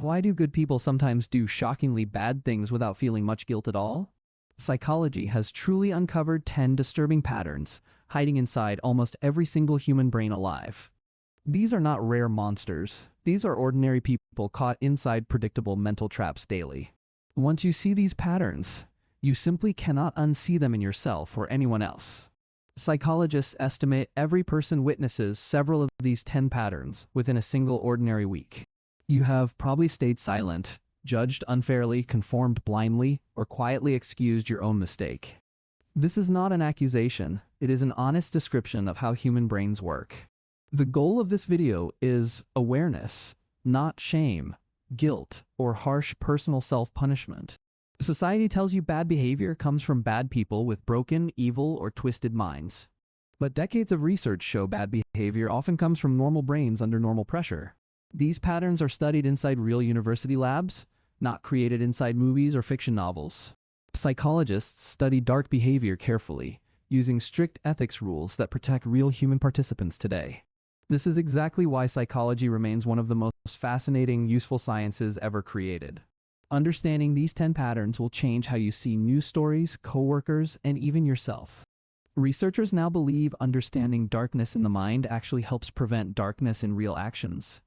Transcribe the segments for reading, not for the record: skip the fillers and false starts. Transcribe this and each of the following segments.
Why do good people sometimes do shockingly bad things without feeling much guilt at all? Psychology has truly uncovered 10 disturbing patterns hiding inside almost every single human brain alive. These are not rare monsters. These are ordinary people caught inside predictable mental traps daily. Once you see these patterns, you simply cannot unsee them in yourself or anyone else. Psychologists estimate every person witnesses several of these 10 patterns within a single ordinary week. You have probably stayed silent, judged unfairly, conformed blindly, or quietly excused your own mistake. This is not an accusation, it is an honest description of how human brains work. The goal of this video is awareness, not shame, guilt, or harsh personal self-punishment. Society tells you bad behavior comes from bad people with broken, evil, or twisted minds. But decades of research show bad behavior often comes from normal brains under normal pressure. These patterns are studied inside real university labs, not created inside movies or fiction novels. Psychologists study dark behavior carefully, using strict ethics rules that protect real human participants today. This is exactly why psychology remains one of the most fascinating, useful sciences ever created. Understanding these 10 patterns will change how you see news stories, coworkers, and even yourself. Researchers now believe understanding darkness in the mind actually helps prevent darkness in real actions.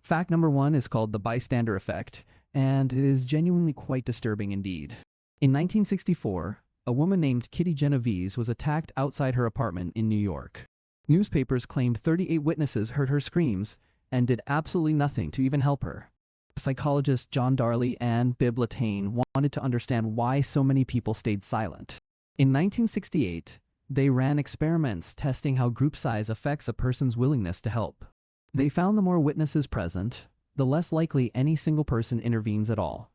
Fact number 1 is called the bystander effect, and it is genuinely quite disturbing indeed. In 1964, a woman named Kitty Genovese was attacked outside her apartment in New York. Newspapers claimed 38 witnesses heard her screams and did absolutely nothing to even help her. Psychologists John Darley and Bibb Latané wanted to understand why so many people stayed silent. In 1968, they ran experiments testing how group size affects a person's willingness to help. They found the more witnesses present, the less likely any single person intervenes at all.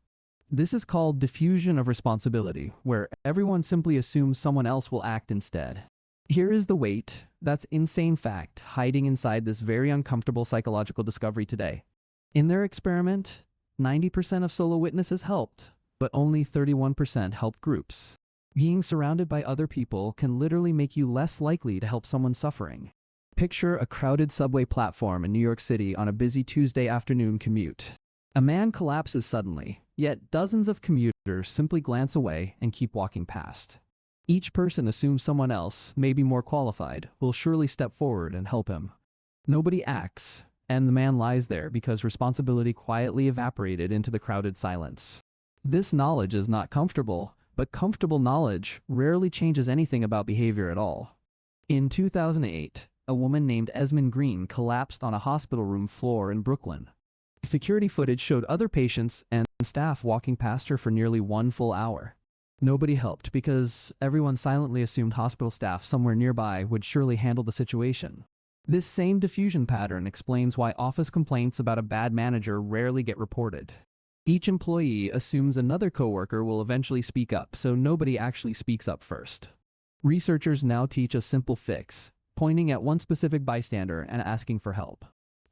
This is called diffusion of responsibility, where everyone simply assumes someone else will act instead. Here is the weight, that's insane fact, hiding inside this very uncomfortable psychological discovery today. In their experiment, 90% of solo witnesses helped, but only 31% helped groups. Being surrounded by other people can literally make you less likely to help someone suffering. Picture a crowded subway platform in New York City on a busy Tuesday afternoon commute. A man collapses suddenly, yet dozens of commuters simply glance away and keep walking past. Each person assumes someone else, maybe more qualified, will surely step forward and help him. Nobody acts, and the man lies there because responsibility quietly evaporated into the crowded silence. This knowledge is not comfortable, but comfortable knowledge rarely changes anything about behavior at all. In 2008, a woman named Esmond Green collapsed on a hospital room floor in Brooklyn. Security footage showed other patients and staff walking past her for nearly 1 full hour. Nobody helped because everyone silently assumed hospital staff somewhere nearby would surely handle the situation. This same diffusion pattern explains why office complaints about a bad manager rarely get reported. Each employee assumes another coworker will eventually speak up, so nobody actually speaks up first. Researchers now teach a simple fix, pointing at one specific bystander and asking for help.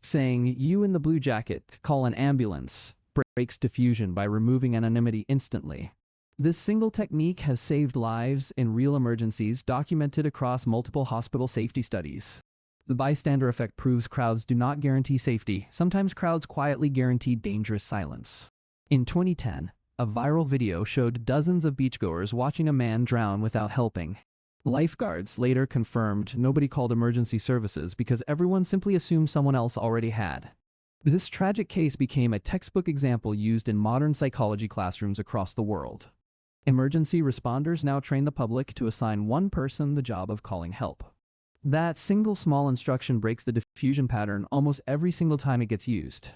Saying, "You in the blue jacket, call an ambulance," breaks diffusion by removing anonymity instantly. This single technique has saved lives in real emergencies documented across multiple hospital safety studies. The bystander effect proves crowds do not guarantee safety. Sometimes crowds quietly guarantee dangerous silence. In 2010, a viral video showed dozens of beachgoers watching a man drown without helping. Lifeguards later confirmed nobody called emergency services because everyone simply assumed someone else already had. This tragic case became a textbook example used in modern psychology classrooms across the world. Emergency responders now train the public to assign one person the job of calling help. That single small instruction breaks the diffusion pattern almost every single time it gets used.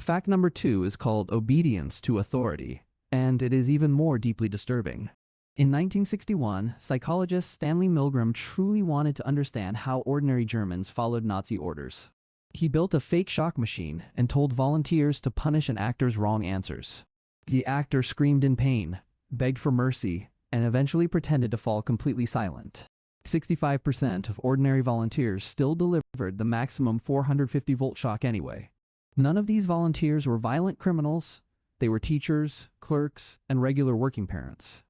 Fact number 2 is called obedience to authority, and it is even more deeply disturbing. In 1961, psychologist Stanley Milgram truly wanted to understand how ordinary Germans followed Nazi orders. He built a fake shock machine and told volunteers to punish an actor's wrong answers. The actor screamed in pain, begged for mercy, and eventually pretended to fall completely silent. 65% of ordinary volunteers still delivered the maximum 450-volt shock anyway. None of these volunteers were violent criminals. They were teachers, clerks, and regular working parents.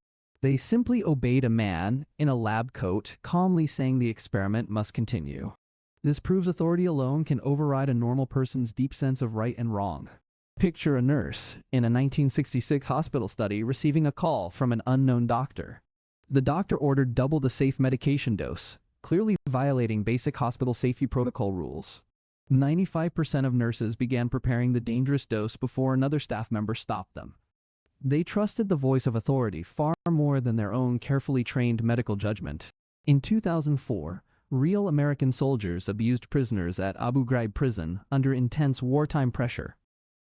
They simply obeyed a man in a lab coat, calmly saying the experiment must continue. This proves authority alone can override a normal person's deep sense of right and wrong. Picture a nurse in a 1966 hospital study receiving a call from an unknown doctor. The doctor ordered double the safe medication dose, clearly violating basic hospital safety protocol rules. 95% of nurses began preparing the dangerous dose before another staff member stopped them. They trusted the voice of authority far more than their own carefully trained medical judgment. In 2004, real American soldiers abused prisoners at Abu Ghraib prison under intense wartime pressure.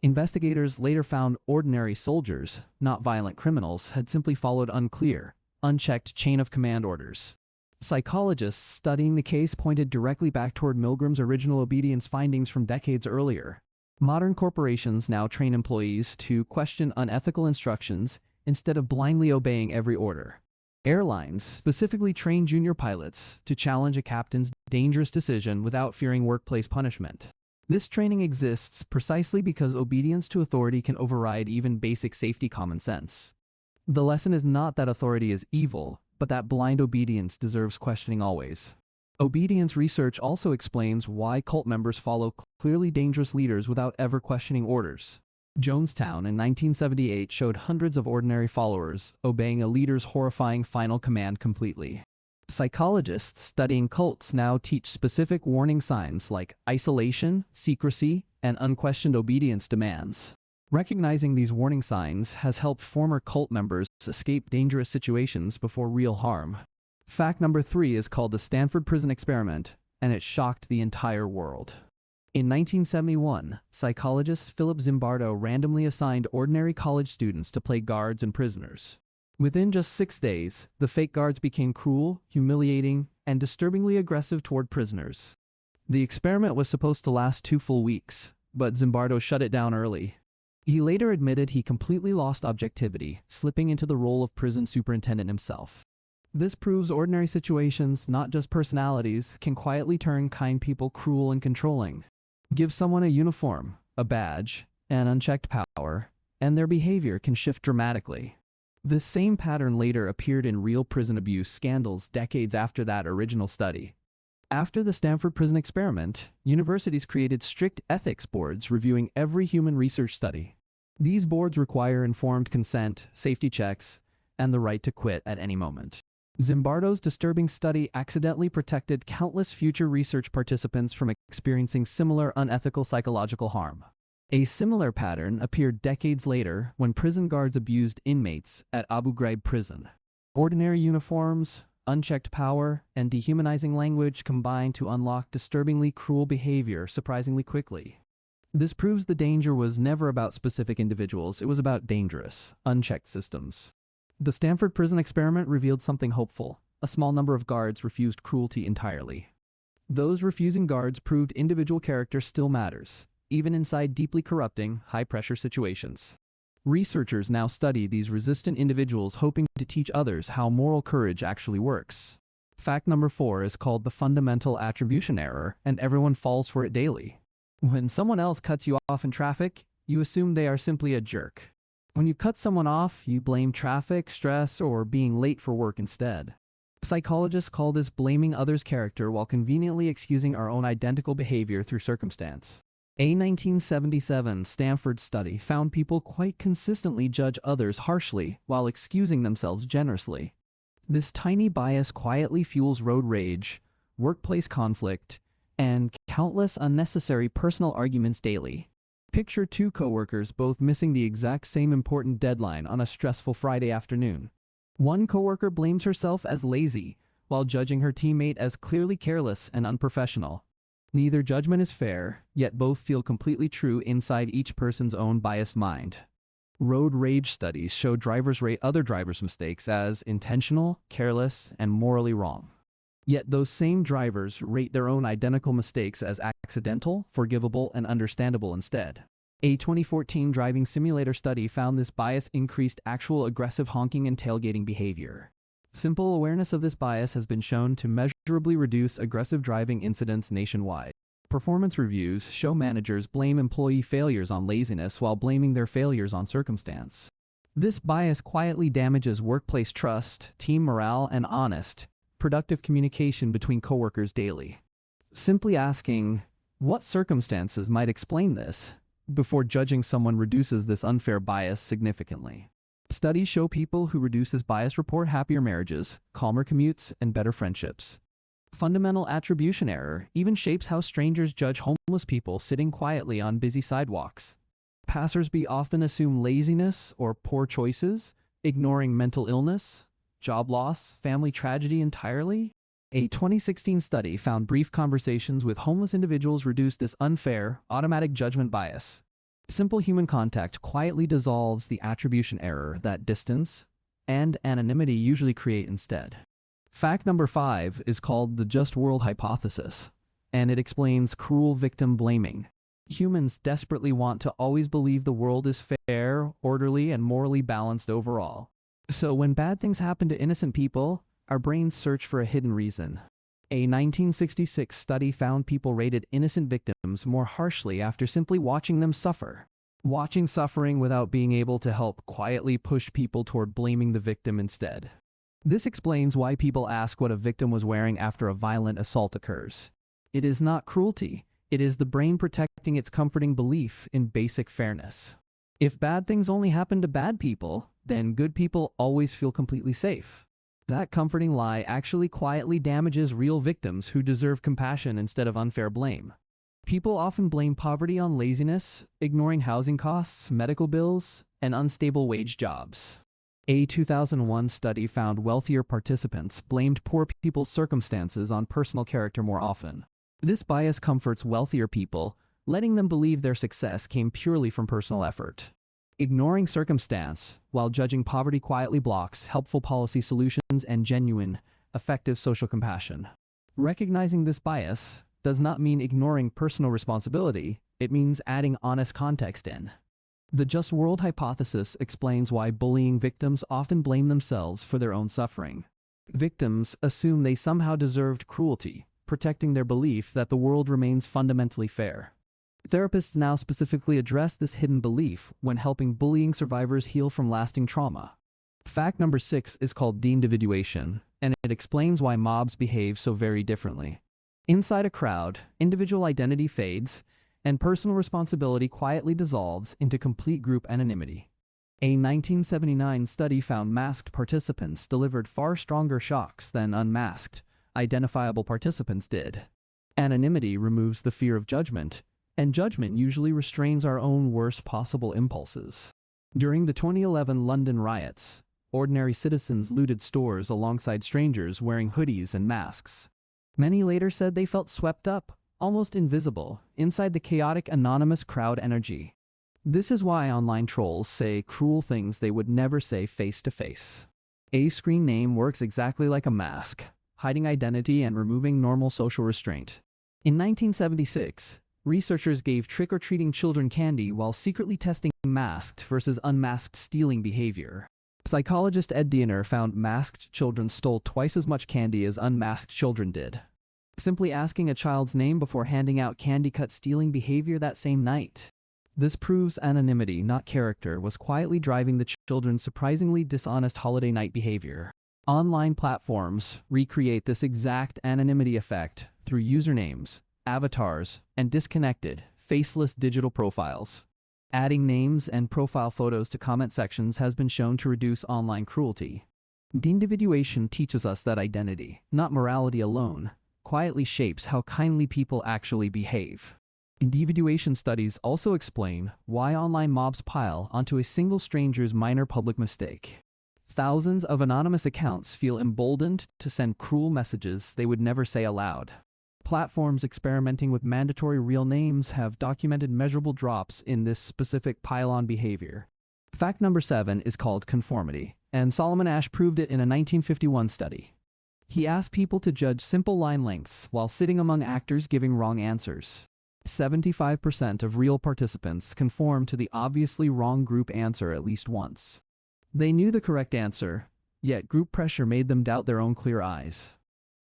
Investigators later found ordinary soldiers, not violent criminals, had simply followed unclear, unchecked chain of command orders. Psychologists studying the case pointed directly back toward Milgram's original obedience findings from decades earlier. Modern corporations now train employees to question unethical instructions instead of blindly obeying every order. Airlines specifically train junior pilots to challenge a captain's dangerous decision without fearing workplace punishment. This training exists precisely because obedience to authority can override even basic safety common sense. The lesson is not that authority is evil, but that blind obedience deserves questioning always. Obedience research also explains why cult members follow clearly dangerous leaders without ever questioning orders. Jonestown in 1978 showed hundreds of ordinary followers obeying a leader's horrifying final command completely. Psychologists studying cults now teach specific warning signs like isolation, secrecy, and unquestioned obedience demands. Recognizing these warning signs has helped former cult members escape dangerous situations before real harm. Fact number 3 is called the Stanford Prison Experiment, and it shocked the entire world. In 1971, psychologist Philip Zimbardo randomly assigned ordinary college students to play guards and prisoners. Within just 6 days, the fake guards became cruel, humiliating, and disturbingly aggressive toward prisoners. The experiment was supposed to last 2 full weeks, but Zimbardo shut it down early. He later admitted he completely lost objectivity, slipping into the role of prison superintendent himself. This proves ordinary situations, not just personalities, can quietly turn kind people cruel and controlling. Give someone a uniform, a badge, and unchecked power, and their behavior can shift dramatically. This same pattern later appeared in real prison abuse scandals decades after that original study. After the Stanford Prison Experiment, universities created strict ethics boards reviewing every human research study. These boards require informed consent, safety checks, and the right to quit at any moment. Zimbardo's disturbing study accidentally protected countless future research participants from experiencing similar unethical psychological harm. A similar pattern appeared decades later when prison guards abused inmates at Abu Ghraib prison. Ordinary uniforms, unchecked power, and dehumanizing language combined to unlock disturbingly cruel behavior surprisingly quickly. This proves the danger was never about specific individuals, it was about dangerous, unchecked systems. The Stanford Prison Experiment revealed something hopeful. A small number of guards refused cruelty entirely. Those refusing guards proved individual character still matters, even inside deeply corrupting, high-pressure situations. Researchers now study these resistant individuals hoping to teach others how moral courage actually works. Fact number 4 is called the fundamental attribution error, and everyone falls for it daily. When someone else cuts you off in traffic, you assume they are simply a jerk. When you cut someone off, you blame traffic, stress, or being late for work instead. Psychologists call this blaming others' character while conveniently excusing our own identical behavior through circumstance. A 1977 Stanford study found people quite consistently judge others harshly while excusing themselves generously. This tiny bias quietly fuels road rage, workplace conflict, and countless unnecessary personal arguments daily. Picture 2 coworkers both missing the exact same important deadline on a stressful Friday afternoon. One coworker blames herself as lazy, while judging her teammate as clearly careless and unprofessional. Neither judgment is fair, yet both feel completely true inside each person's own biased mind. Road rage studies show drivers rate other drivers' mistakes as intentional, careless, and morally wrong. Yet those same drivers rate their own identical mistakes as accidental, forgivable, and understandable instead. A 2014 driving simulator study found this bias increased actual aggressive honking and tailgating behavior. Simple awareness of this bias has been shown to measurably reduce aggressive driving incidents nationwide. Performance reviews show managers blame employee failures on laziness while blaming their failures on circumstance. This bias quietly damages workplace trust, team morale, and honest, productive communication between coworkers daily. Simply asking, "What circumstances might explain this?" before judging someone reduces this unfair bias significantly. Studies show people who reduce this bias report happier marriages, calmer commutes, and better friendships. Fundamental attribution error even shapes how strangers judge homeless people sitting quietly on busy sidewalks. Passersby often assume laziness or poor choices, ignoring mental illness, job loss, family tragedy entirely. A 2016 study found brief conversations with homeless individuals reduced this unfair, automatic judgment bias. Simple human contact quietly dissolves the attribution error that distance and anonymity usually create instead. Fact number 5 is called the just world hypothesis, and it explains cruel victim blaming. Humans desperately want to always believe the world is fair, orderly, and morally balanced overall. So when bad things happen to innocent people, our brains search for a hidden reason. A 1966 study found people rated innocent victims more harshly after simply watching them suffer. Watching suffering without being able to help quietly pushed people toward blaming the victim instead. This explains why people ask what a victim was wearing after a violent assault occurs. It is not cruelty. It is the brain protecting its comforting belief in basic fairness. If bad things only happen to bad people, then good people always feel completely safe. That comforting lie actually quietly damages real victims who deserve compassion instead of unfair blame. People often blame poverty on laziness, ignoring housing costs, medical bills, and unstable wage jobs. A 2001 study found wealthier participants blamed poor people's circumstances on personal character more often. This bias comforts wealthier people, letting them believe their success came purely from personal effort. Ignoring circumstance, while judging poverty quietly blocks helpful policy solutions and genuine, effective social compassion. Recognizing this bias does not mean ignoring personal responsibility, it means adding honest context in. The just world hypothesis explains why bullying victims often blame themselves for their own suffering. Victims assume they somehow deserved cruelty, protecting their belief that the world remains fundamentally fair. Therapists now specifically address this hidden belief when helping bullying survivors heal from lasting trauma. Fact number 6 is called de-individuation, and it explains why mobs behave so very differently. Inside a crowd, individual identity fades, and personal responsibility quietly dissolves into complete group anonymity. A 1979 study found masked participants delivered far stronger shocks than unmasked, identifiable participants did. Anonymity removes the fear of judgment, and judgment usually restrains our own worst possible impulses. During the 2011 London riots, ordinary citizens looted stores alongside strangers wearing hoodies and masks. Many later said they felt swept up, almost invisible, inside the chaotic anonymous crowd energy. This is why online trolls say cruel things they would never say face to face. A screen name works exactly like a mask, hiding identity and removing normal social restraint. In 1976, researchers gave trick-or-treating children candy while secretly testing masked versus unmasked stealing behavior. Psychologist Ed Diener found masked children stole twice as much candy as unmasked children did. Simply asking a child's name before handing out candy cut stealing behavior that same night. This proves anonymity, not character, was quietly driving the children's surprisingly dishonest holiday night behavior. Online platforms recreate this exact anonymity effect through usernames, avatars, and disconnected, faceless digital profiles. Adding names and profile photos to comment sections has been shown to reduce online cruelty. De-individuation teaches us that identity, not morality alone, quietly shapes how kindly people actually behave. Individuation studies also explain why online mobs pile onto a single stranger's minor public mistake. Thousands of anonymous accounts feel emboldened to send cruel messages they would never say aloud. Platforms experimenting with mandatory real names have documented measurable drops in this specific pile-on behavior. Fact number 7 is called conformity, and Solomon Asch proved it in a 1951 study. He asked people to judge simple line lengths while sitting among actors giving wrong answers. 75% of real participants conformed to the obviously wrong group answer at least once. They knew the correct answer, yet group pressure made them doubt their own clear eyes.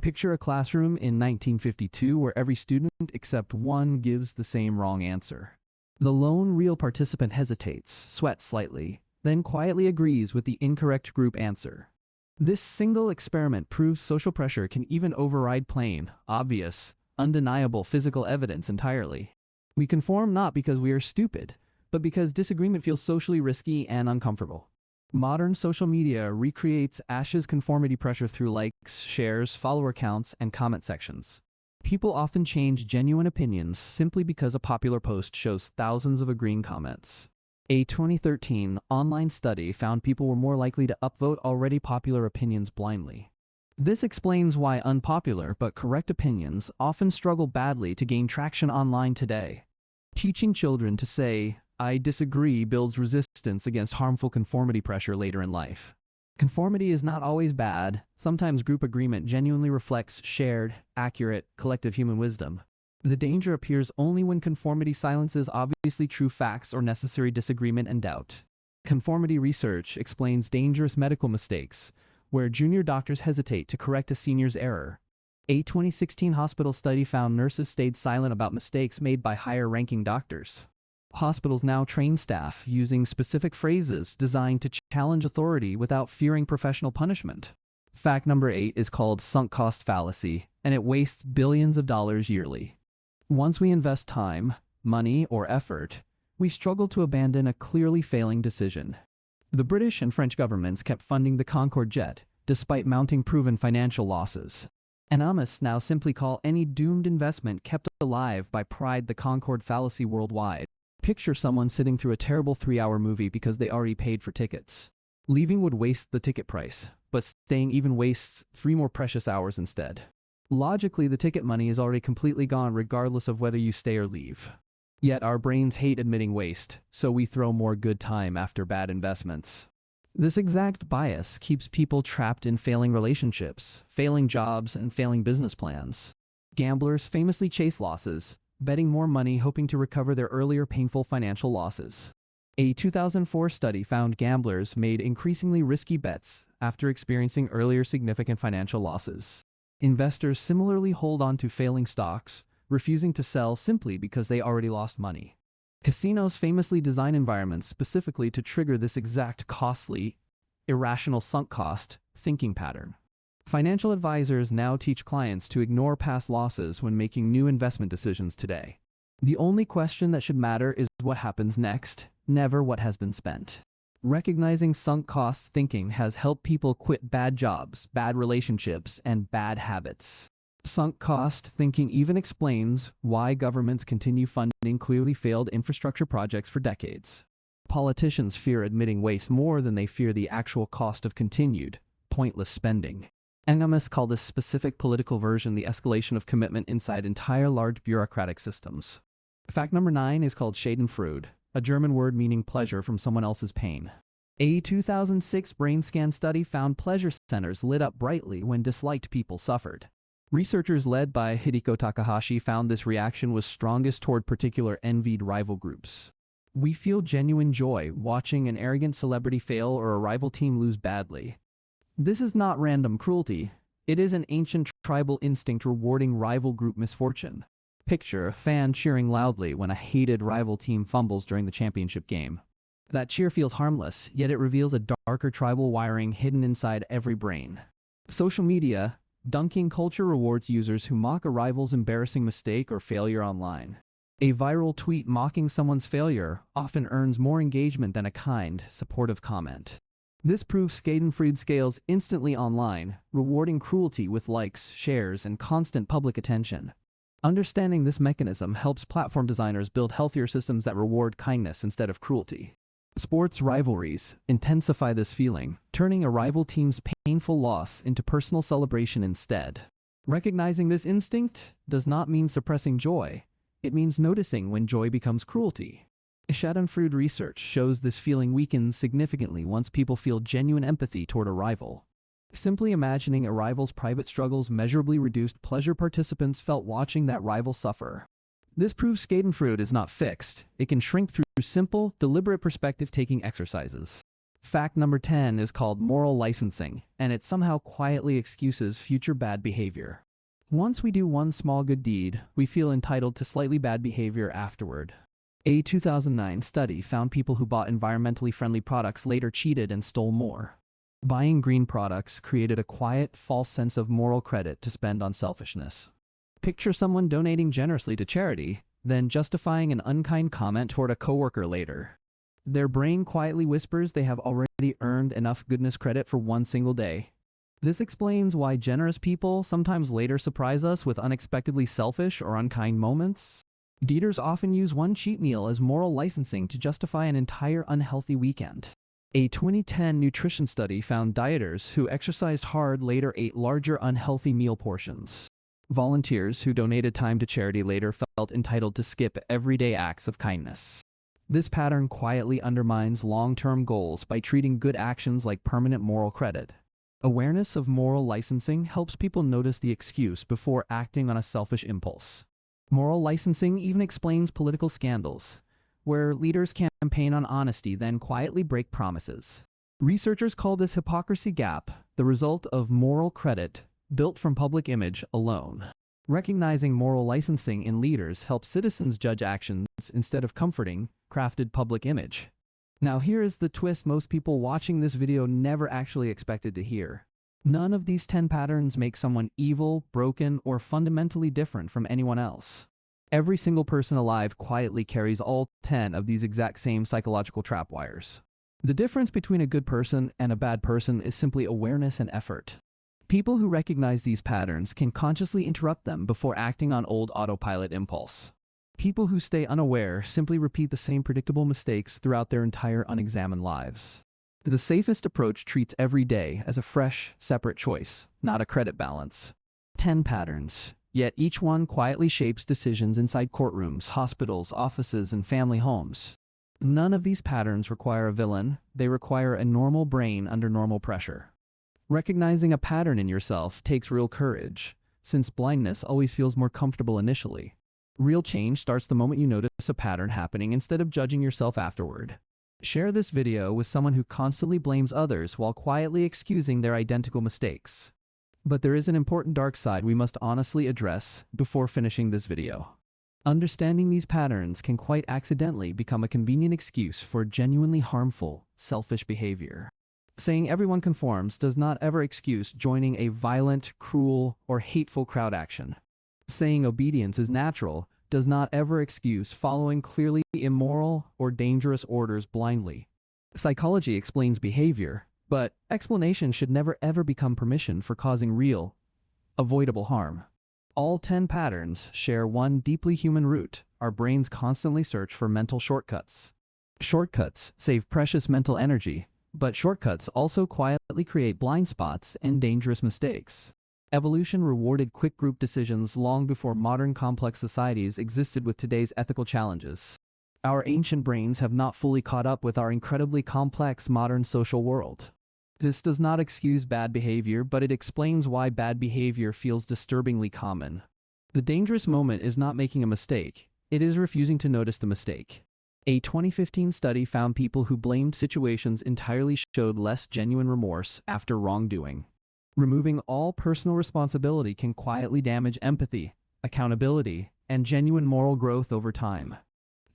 Picture a classroom in 1952 where every student except one gives the same wrong answer. The lone real participant hesitates, sweats slightly, then quietly agrees with the incorrect group answer. This single experiment proves social pressure can even override plain, obvious, undeniable physical evidence entirely. We conform not because we are stupid, but because disagreement feels socially risky and uncomfortable. Modern social media recreates Ash's conformity pressure through likes, shares, follower counts, and comment sections. People often change genuine opinions simply because a popular post shows thousands of agreeing comments. A 2013 online study found people were more likely to upvote already popular opinions blindly. This explains why unpopular but correct opinions often struggle badly to gain traction online today. Teaching children to say, "I disagree," builds resistance against harmful conformity pressure later in life. Conformity is not always bad. Sometimes group agreement genuinely reflects shared, accurate, collective human wisdom. The danger appears only when conformity silences obviously true facts or necessary disagreement and doubt. Conformity research explains dangerous medical mistakes, where junior doctors hesitate to correct a senior's error. A 2016 hospital study found nurses stayed silent about mistakes made by higher-ranking doctors. Hospitals now train staff using specific phrases designed to challenge authority without fearing professional punishment. Fact number 8 is called sunk cost fallacy, and it wastes billions of dollars yearly. Once we invest time, money, or effort, we struggle to abandon a clearly failing decision. The British and French governments kept funding the Concorde jet, despite mounting proven financial losses. Economists now simply call any doomed investment kept alive by pride the Concorde fallacy worldwide. Picture someone sitting through a terrible 3-hour movie because they already paid for tickets. Leaving would waste the ticket price, but staying even wastes 3 more precious hours instead. Logically, the ticket money is already completely gone regardless of whether you stay or leave. Yet our brains hate admitting waste, so we throw more good time after bad investments. This exact bias keeps people trapped in failing relationships, failing jobs, and failing business plans. Gamblers famously chase losses, betting more money hoping to recover their earlier painful financial losses. A 2004 study found gamblers made increasingly risky bets after experiencing earlier significant financial losses. Investors similarly hold on to failing stocks, refusing to sell simply because they already lost money. Casinos famously design environments specifically to trigger this exact costly, irrational sunk cost thinking pattern. Financial advisors now teach clients to ignore past losses when making new investment decisions today. The only question that should matter is what happens next, never what has been spent. Recognizing sunk cost thinking has helped people quit bad jobs, bad relationships, and bad habits. Sunk cost thinking even explains why governments continue funding clearly failed infrastructure projects for decades. Politicians fear admitting waste more than they fear the actual cost of continued, pointless spending. Economists call this specific political version the escalation of commitment inside entire large bureaucratic systems. Fact number 9 is called Schadenfreude, a German word meaning pleasure from someone else's pain. A 2006 brain scan study found pleasure centers lit up brightly when disliked people suffered. Researchers led by Hideko Takahashi found this reaction was strongest toward particular envied rival groups. We feel genuine joy watching an arrogant celebrity fail or a rival team lose badly. This is not random cruelty. It is an ancient tribal instinct rewarding rival group misfortune. Picture a fan cheering loudly when a hated rival team fumbles during the championship game. That cheer feels harmless, yet it reveals a darker tribal wiring hidden inside every brain. Social media, dunking culture rewards users who mock a rival's embarrassing mistake or failure online. A viral tweet mocking someone's failure often earns more engagement than a kind, supportive comment. This proves Schadenfreude scales instantly online, rewarding cruelty with likes, shares, and constant public attention. Understanding this mechanism helps platform designers build healthier systems that reward kindness instead of cruelty. Sports rivalries intensify this feeling, turning a rival team's painful loss into personal celebration instead. Recognizing this instinct does not mean suppressing joy. It means noticing when joy becomes cruelty. Schadenfreude research shows this feeling weakens significantly once people feel genuine empathy toward a rival. Simply imagining a rival's private struggles measurably reduced pleasure participants felt watching that rival suffer. This proves Schadenfreude is not fixed. It can shrink through simple, deliberate perspective-taking exercises. Fact number 10 is called moral licensing, and it somehow quietly excuses future bad behavior. Once we do one small good deed, we feel entitled to slightly bad behavior afterward. A 2009 study found people who bought environmentally friendly products later cheated and stole more. Buying green products created a quiet, false sense of moral credit to spend on selfishness. Picture someone donating generously to charity, then justifying an unkind comment toward a coworker later. Their brain quietly whispers they have already earned enough goodness credit for one single day. This explains why generous people sometimes later surprise us with unexpectedly selfish or unkind moments. Dieters often use one cheat meal as moral licensing to justify an entire unhealthy weekend. A 2010 nutrition study found dieters who exercised hard later ate larger unhealthy meal portions. Volunteers who donated time to charity later felt entitled to skip everyday acts of kindness. This pattern quietly undermines long-term goals by treating good actions like permanent moral credit. Awareness of moral licensing helps people notice the excuse before acting on a selfish impulse. Moral licensing even explains political scandals, where leaders campaign on honesty then quietly break promises. Researchers call this hypocrisy gap the result of moral credit built from public image alone. Recognizing moral licensing in leaders helps citizens judge actions instead of comforting crafted public image. Now here is the twist most people watching this video never actually expected to hear. None of these 10 patterns make someone evil, broken, or fundamentally different from anyone else. Every single person alive quietly carries all 10 of these exact same psychological trapwires. The difference between a good person and a bad person is simply awareness and effort. People who recognize these patterns can consciously interrupt them before acting on old autopilot impulse. People who stay unaware simply repeat the same predictable mistakes throughout their entire unexamined lives. The safest approach treats every day as a fresh, separate choice, not a credit balance. 10 patterns, yet each one quietly shapes decisions inside courtrooms, hospitals, offices, and family homes. None of these patterns require a villain, they require a normal brain under normal pressure. Recognizing a pattern in yourself takes real courage, since blindness always feels more comfortable initially. Real change starts the moment you notice a pattern happening instead of judging yourself afterward. Share this video with someone who constantly blames others while quietly excusing their identical mistakes. But there is an important dark side we must honestly address before finishing this video. Understanding these patterns can quite accidentally become a convenient excuse for genuinely harmful, selfish behavior. Saying everyone conforms does not ever excuse joining a violent, cruel, or hateful crowd action. Saying obedience is natural does not ever excuse following clearly immoral or dangerous orders blindly. Psychology explains behavior, but explanation should never ever become permission for causing real, avoidable harm. All 10 patterns share one deeply human root: our brains constantly search for mental shortcuts. Shortcuts save precious mental energy, but shortcuts also quietly create blind spots and dangerous mistakes. Evolution rewarded quick group decisions long before modern complex societies existed with today's ethical challenges. Our ancient brains have not fully caught up with our incredibly complex modern social world. This does not excuse bad behavior, but it explains why bad behavior feels disturbingly common. The dangerous moment is not making a mistake, it is refusing to notice the mistake. A 2015 study found people who blamed situations entirely showed less genuine remorse after wrongdoing. Removing all personal responsibility can quietly damage empathy, accountability, and genuine moral growth over time.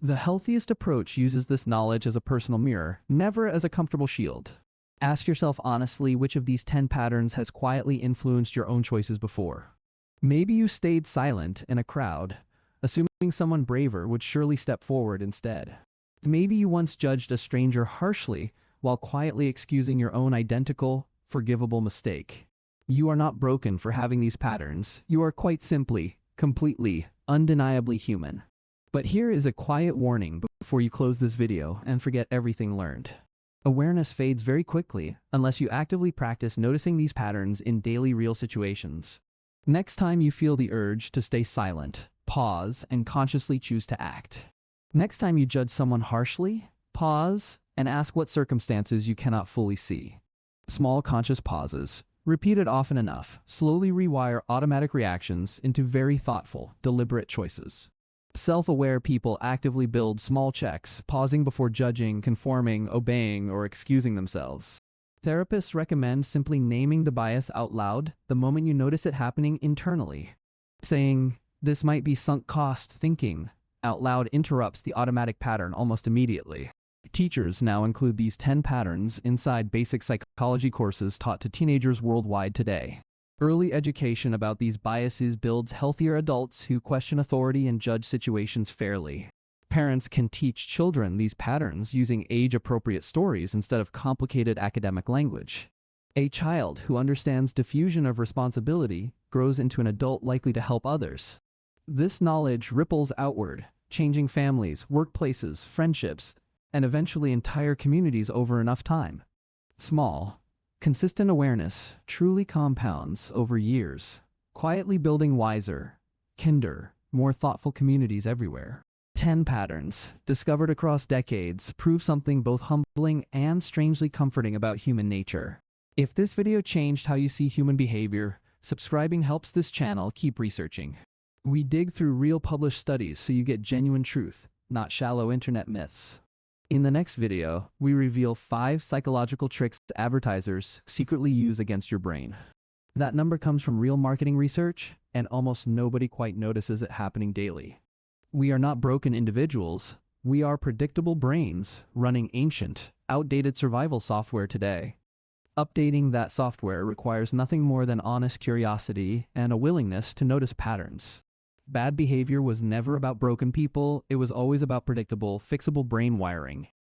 The healthiest approach uses this knowledge as a personal mirror, never as a comfortable shield. Ask yourself honestly which of these 10 patterns has quietly influenced your own choices before. Maybe you stayed silent in a crowd, assuming someone braver would surely step forward instead. Maybe you once judged a stranger harshly while quietly excusing your own identical, forgivable mistake. You are not broken for having these patterns. You are quite simply, completely, undeniably human. But here is a quiet warning before you close this video and forget everything learned. Awareness fades very quickly unless you actively practice noticing these patterns in daily real situations. Next time you feel the urge to stay silent, pause and consciously choose to act. Next time you judge someone harshly, pause and ask what circumstances you cannot fully see. Small conscious pauses, repeated often enough, slowly rewire automatic reactions into very thoughtful, deliberate choices. Self-aware people actively build small checks, pausing before judging, conforming, obeying, or excusing themselves. Therapists recommend simply naming the bias out loud the moment you notice it happening internally. Saying, "This might be sunk cost thinking," out loud interrupts the automatic pattern almost immediately. Teachers now include these 10 patterns inside basic psychology courses taught to teenagers worldwide today. Early education about these biases builds healthier adults who question authority and judge situations fairly. Parents can teach children these patterns using age-appropriate stories instead of complicated academic language. A child who understands diffusion of responsibility grows into an adult likely to help others. This knowledge ripples outward, changing families, workplaces, friendships, and eventually entire communities over enough time. Small, consistent awareness truly compounds over years, quietly building wiser, kinder, more thoughtful communities everywhere. 10 patterns, discovered across decades, prove something both humbling and strangely comforting about human nature. If this video changed how you see human behavior, subscribing helps this channel keep researching. We dig through real published studies so you get genuine truth, not shallow internet myths. In the next video, we reveal 5 psychological tricks advertisers secretly use against your brain. That number comes from real marketing research, and almost nobody quite notices it happening daily. We are not broken individuals, we are predictable brains running ancient, outdated survival software today. Updating that software requires nothing more than honest curiosity and a willingness to notice patterns. Bad behavior was never about broken people, it was always about predictable, fixable brain wiring.